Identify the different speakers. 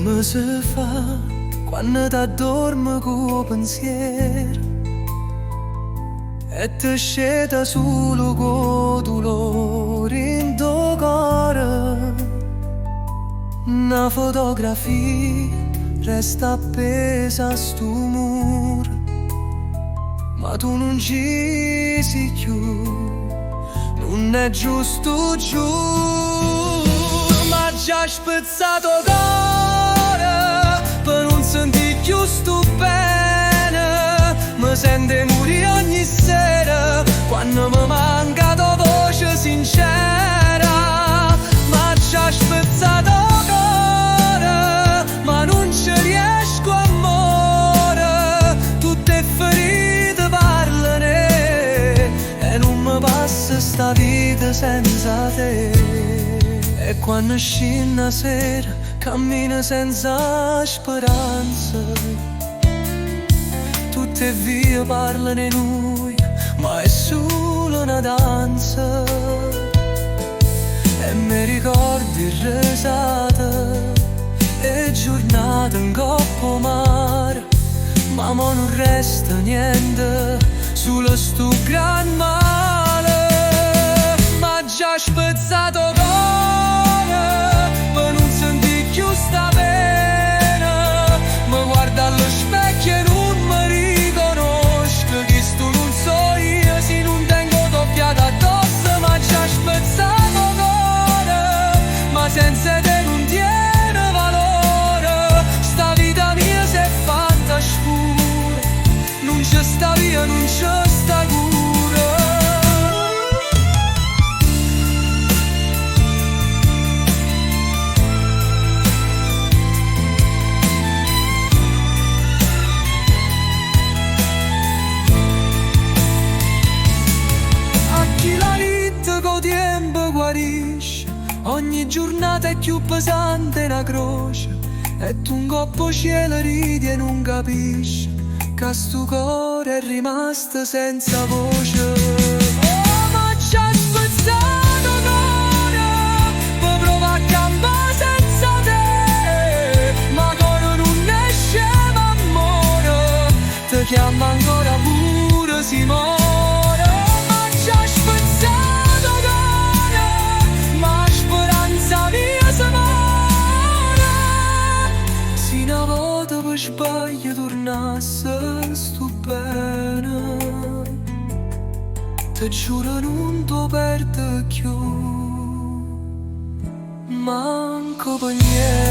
Speaker 1: Come si fa quando t'addormi con pensiero e ti scende solo con dolore in tuo cuore? Una fotografia resta appesa a sto muro, ma tu non ci sei più, non è giusto giù. Ma già spezzato cuore per non sentire più sto bene. Mi sente morire ogni sera quando mi manca tua voce sincera. Ma già spezzato cuore, ma non ci riesco amore. Tutte ferite parlane e non mi passa sta vita senza te. E quando scende sera cammina senza speranza. Tutte vie parlano in noi, ma è solo una danza. E mi ricordi risate e giornate in coppa mare, ma mo non resta niente, solo sto gran male. Ma già spezzato cuore per non sentire più sta pena. Mi guardo allo specchio e non mi riconosco, che sto non so io se non tengo doppiata addosso. Ma già spezzato cuore, ma senza te non tiene valore. Sta vita mia si è fatta scura, non c'è sta via, non c'è sta cura. Ogni giornata è più pesante una croce, e tu un coppo cielo ridi e non capisci che sto cuore è rimasto senza voce. Oh, ma c'ha spezzato cuore per provare a campare senza te. Ma cuore non esce amore, ti chiama ancora pure si muore. Sbaglio tornasse sto bene, ti giuro non ti perdo più, manco per niente.